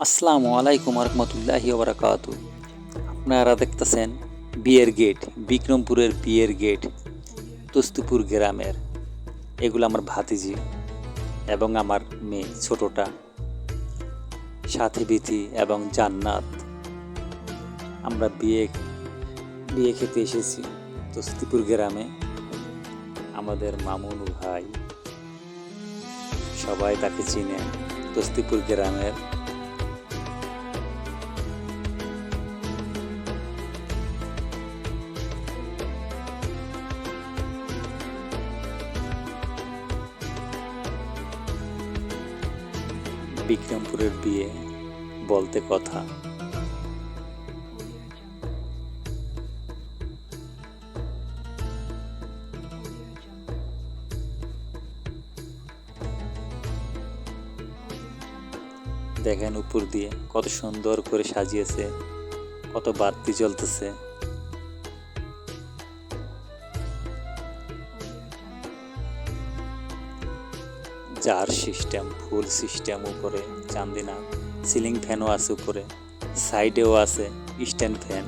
আসসালামু আলাইকুম রহমতুল্লাহি ওবরাকাতু। আপনারা দেখতেছেন বিয়ের গেট, বিক্রমপুরের বিয়ের গেট, তস্তিপুর গ্রামের। এগুলো আমার ভাতিজি এবং আমার মেয়ে ছোটটা, সাথী বিথি এবং জান্নাত। আমরা বিয়ে খেতে এসেছি তস্তিপুর গ্রামে। আমাদের মামুন ভাই, সবাই তাকে চিনে, তস্তিপুর গ্রামের। বিক্রমপুরের বিয়ে বলতে কথা। দেখেন উপর দিয়ে কত সুন্দর করে সাজিয়েছে, কত বাতি জ্বলতেছে। জার সিস্টেম, ফুল সিস্টেম, উপরে চান্দিনা, সিলিং ফ্যানও আছে উপরে, সাইডেও আছে স্ট্যান্ড ফ্যান।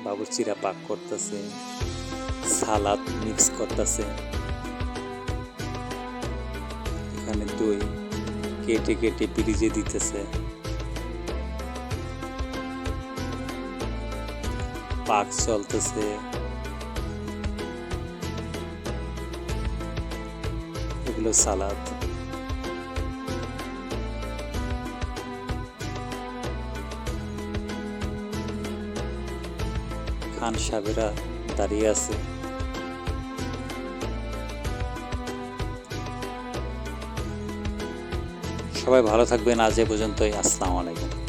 বাবুর্চিরা পাক করতেছে, সালাদ মিক্স করতেছে। এখানে দই কেটে কেটে ফ্রিজে দিতেছে। পাক চলতেছে। এগুলো সালাদ। খান সাহেবেরা দাঁড়িয়ে আছে। সবাই ভালো থাকবেন। আজ এ পর্যন্তই। আসসালামু আলাইকুম।